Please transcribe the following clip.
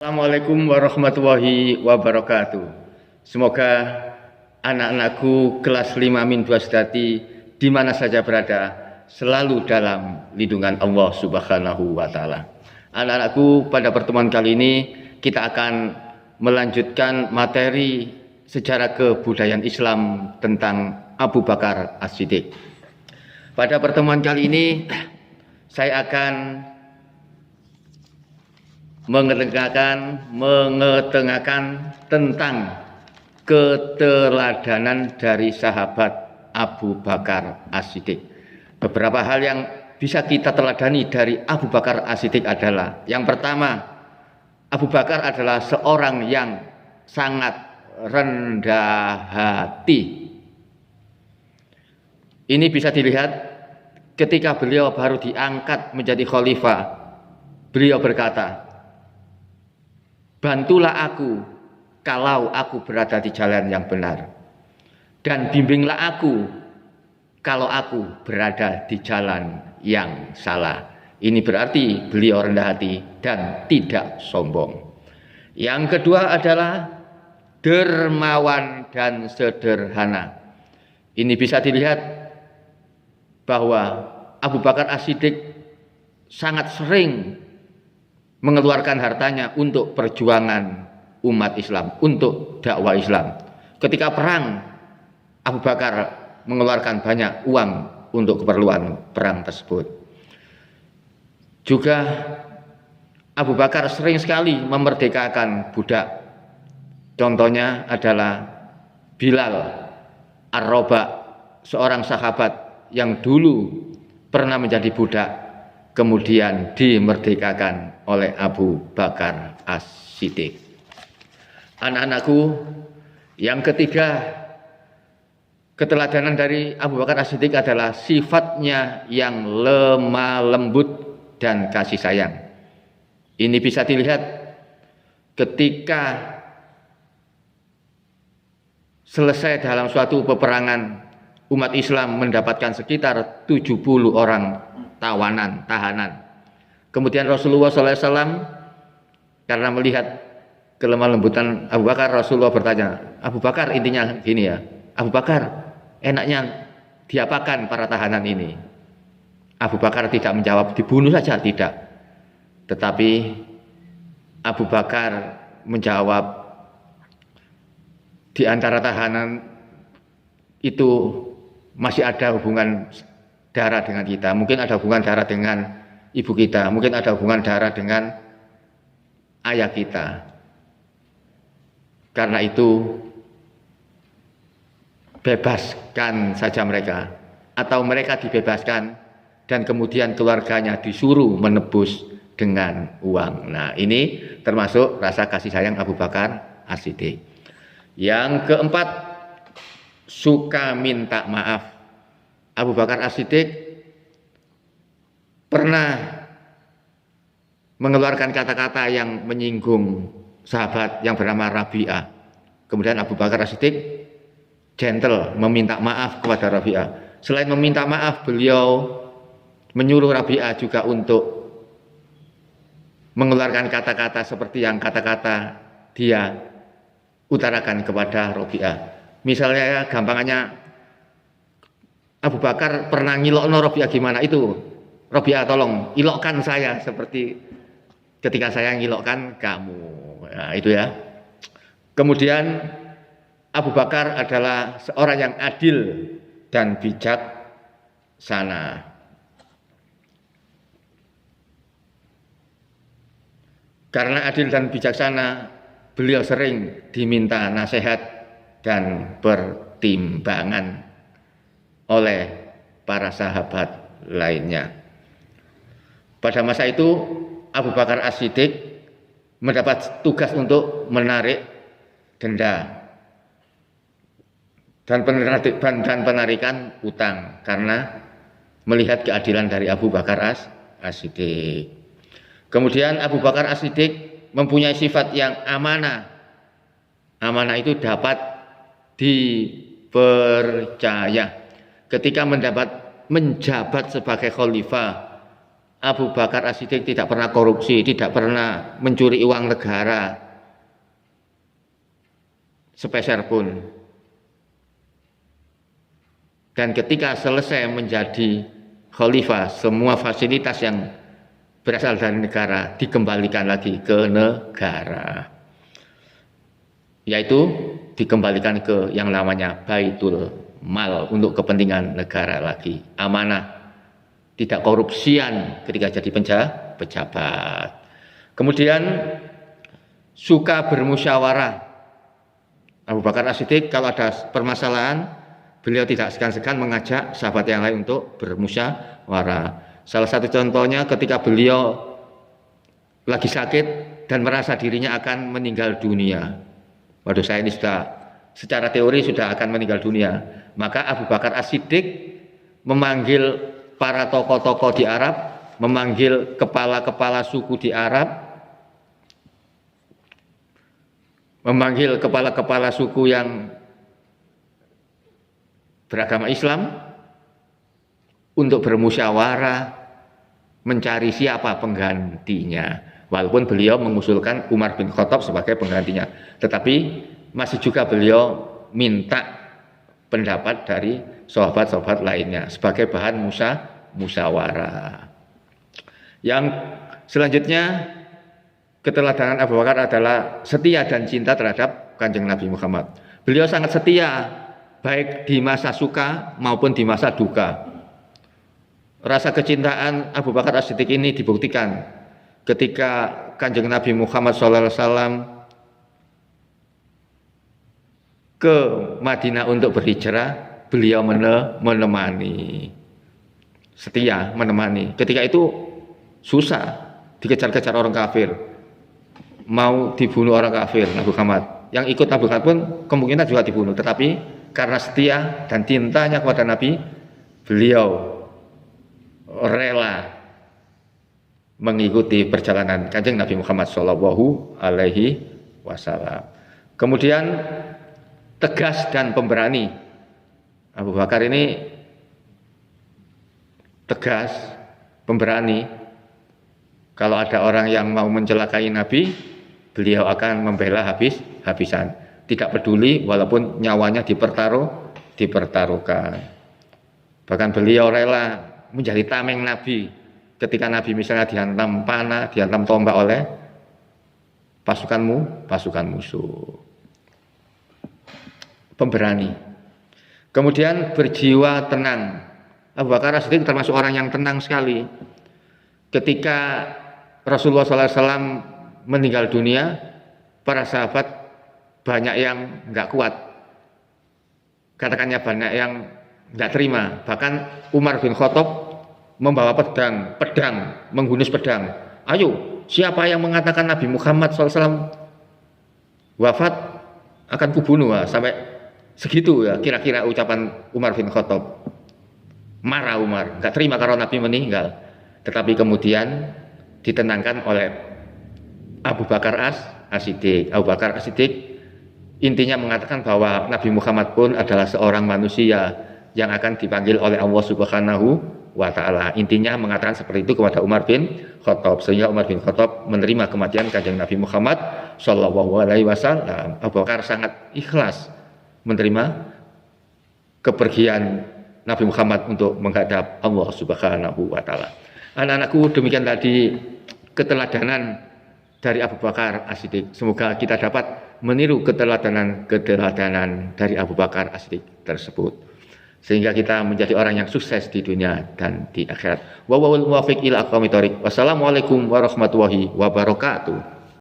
Assalamualaikum warahmatullahi wabarakatuh. Semoga anak-anakku kelas 5 min 2 Sedati di mana saja berada selalu dalam lindungan Allah Subhanahu wa taala. Anak-anakku, pada pertemuan kali ini kita akan melanjutkan materi sejarah kebudayaan Islam tentang Abu Bakar As-Siddiq. Pada pertemuan kali ini saya akan mengetengahkan tentang keteladanan dari sahabat Abu Bakar As-Siddiq. Beberapa hal yang bisa kita teladani dari Abu Bakar As-Siddiq adalah, yang pertama, Abu Bakar adalah seorang yang sangat rendah hati. Ini bisa dilihat ketika beliau baru diangkat menjadi khalifah. Beliau berkata, "Bantulah aku kalau aku berada di jalan yang benar, dan bimbinglah aku kalau aku berada di jalan yang salah." Ini berarti beliau rendah hati dan tidak sombong. Yang kedua adalah dermawan dan sederhana. Ini bisa dilihat bahwa Abu Bakar As-Siddiq sangat sering mengeluarkan hartanya untuk perjuangan umat Islam, untuk dakwah Islam. Ketika perang, Abu Bakar mengeluarkan banyak uang untuk keperluan perang tersebut. Juga Abu Bakar sering sekali memerdekakan budak. Contohnya adalah Bilal Ar-Rabah, seorang sahabat yang dulu pernah menjadi budak, kemudian dimerdekakan oleh Abu Bakar As-Siddiq. Anak-anakku, yang ketiga, keteladanan dari Abu Bakar As-Siddiq adalah sifatnya yang lemah lembut dan kasih sayang. Ini bisa dilihat ketika selesai dalam suatu peperangan, umat Islam mendapatkan sekitar 70 orang tahanan. Kemudian Rasulullah SAW, karena melihat kelemah lembutan Abu Bakar, Rasulullah bertanya, "Abu Bakar," intinya gini ya, "Abu Bakar, enaknya diapakan para tahanan ini?" Abu Bakar tidak menjawab dibunuh saja, tidak. Tetapi Abu Bakar menjawab, di antara tahanan itu masih ada hubungan darah dengan kita, mungkin ada hubungan darah dengan ibu kita, mungkin ada hubungan darah dengan ayah kita. Karena itu bebaskan saja mereka, atau mereka dibebaskan dan kemudian keluarganya disuruh menebus dengan uang. Nah, ini termasuk rasa kasih sayang Abu Bakar As-Siddiq. Yang keempat, suka minta maaf. Abu Bakar As-Siddiq pernah mengeluarkan kata-kata yang menyinggung sahabat yang bernama Rabi'ah. Kemudian Abu Bakar As-Siddiq gentle meminta maaf kepada Rabi'ah. Selain meminta maaf, beliau menyuruh Rabi'ah juga untuk mengeluarkan kata-kata seperti yang kata-kata dia utarakan kepada Rabi'ah. Misalnya, gampangannya, Abu Bakar pernah ngilokno Rabi'ah gimana itu, "Rabi'ah, tolong ilokkan saya seperti ketika saya ngilokkan kamu." Nah, itu ya. Kemudian Abu Bakar adalah seorang yang adil dan bijaksana. Karena adil dan bijaksana, beliau sering diminta nasihat dan pertimbangan oleh para sahabat lainnya. Pada masa itu, Abu Bakar As-Siddiq mendapat tugas untuk menarik denda dan penarikan utang karena melihat keadilan dari Abu Bakar As-Siddiq. Kemudian Abu Bakar As-Siddiq mempunyai sifat yang amanah. Amanah itu dapat dipercaya. Ketika menjabat sebagai khalifah, Abu Bakar As-Siddiq tidak pernah korupsi, tidak pernah mencuri uang negara sepeser pun. Dan ketika selesai menjadi khalifah, semua fasilitas yang berasal dari negara dikembalikan lagi ke negara, yaitu dikembalikan ke yang namanya Baitul Mal untuk kepentingan negara lagi, amanah. Tidak korupsian ketika jadi pejabat. Kemudian suka bermusyawarah. Abu Bakar As-Siddiq kalau ada permasalahan, beliau tidak segan-segan mengajak sahabat yang lain untuk bermusyawarah. Salah satu contohnya ketika beliau lagi sakit dan merasa dirinya akan meninggal dunia. Waduh, saya ini sudah secara teori sudah akan meninggal dunia. Maka Abu Bakar As-Siddiq memanggil para tokoh-tokoh di Arab, memanggil kepala-kepala suku di Arab, memanggil kepala-kepala suku yang beragama Islam untuk bermusyawarah mencari siapa penggantinya. Walaupun beliau mengusulkan Umar bin Khattab sebagai penggantinya, tetapi masih juga beliau minta pendapat dari sahabat-sahabat lainnya sebagai bahan musyawarah. Yang selanjutnya, keteladanan Abu Bakar adalah setia dan cinta terhadap Kanjeng Nabi Muhammad. Beliau sangat setia baik di masa suka maupun di masa duka. Rasa kecintaan Abu Bakar As-Siddiq ini dibuktikan ketika Kanjeng Nabi Muhammad SAW ke Madinah untuk berhijrah, beliau menemani, setia menemani. Ketika itu susah, dikejar-kejar orang kafir, mau dibunuh orang kafir Nabi Muhammad. Yang ikut Nabi Muhammad pun kemungkinan juga dibunuh, tetapi karena setia dan cintanya kepada Nabi, beliau rela mengikuti perjalanan Kanjeng Nabi Muhammad Shallallahu Alaihi Wasallam. Kemudian tegas dan pemberani. Abu Bakar ini tegas, pemberani. Kalau ada orang yang mau mencelakai Nabi, beliau akan membela habis-habisan. Tidak peduli walaupun nyawanya dipertaruhkan. Bahkan beliau rela menjadi tameng Nabi ketika Nabi misalnya dihantam panah, dihantam tombak oleh pasukan musuh. Pemberani. Kemudian berjiwa tenang. Abu Bakar As-Siddiq termasuk orang yang tenang sekali. Ketika Rasulullah SAW meninggal dunia, para sahabat banyak yang nggak kuat. Katakannya banyak yang nggak terima. Bahkan Umar bin Khattab membawa pedang, menghunus pedang. Ayo, siapa yang mengatakan Nabi Muhammad SAW wafat akan kubunuh. Sampai segitu ya kira-kira ucapan Umar bin Khattab. Marah Umar, nggak terima kalau Nabi meninggal. Tetapi kemudian ditenangkan oleh Abu Bakar As-Siddiq. Abu Bakar As-Siddiq intinya mengatakan bahwa Nabi Muhammad pun adalah seorang manusia yang akan dipanggil oleh Allah Subhanahu wa Ta'ala. Intinya mengatakan seperti itu kepada Umar bin Khattab, sehingga Umar bin Khattab menerima kematian Kanjeng Nabi Muhammad Shallallahu Alaihi Wasallam. Abu Bakar sangat ikhlas menerima kepergian Nabi Muhammad untuk menghadap Allah Subhanahu wa Ta'ala. Anak-anakku, demikian tadi keteladanan dari Abu Bakar As-Siddiq. Semoga kita dapat meniru keteladanan dari Abu Bakar As-Siddiq tersebut, sehingga kita menjadi orang yang sukses di dunia dan di akhirat. Wallahul muwaffiq ila aqwamit thoriq. Wassalamualaikum warahmatullahi wabarakatuh.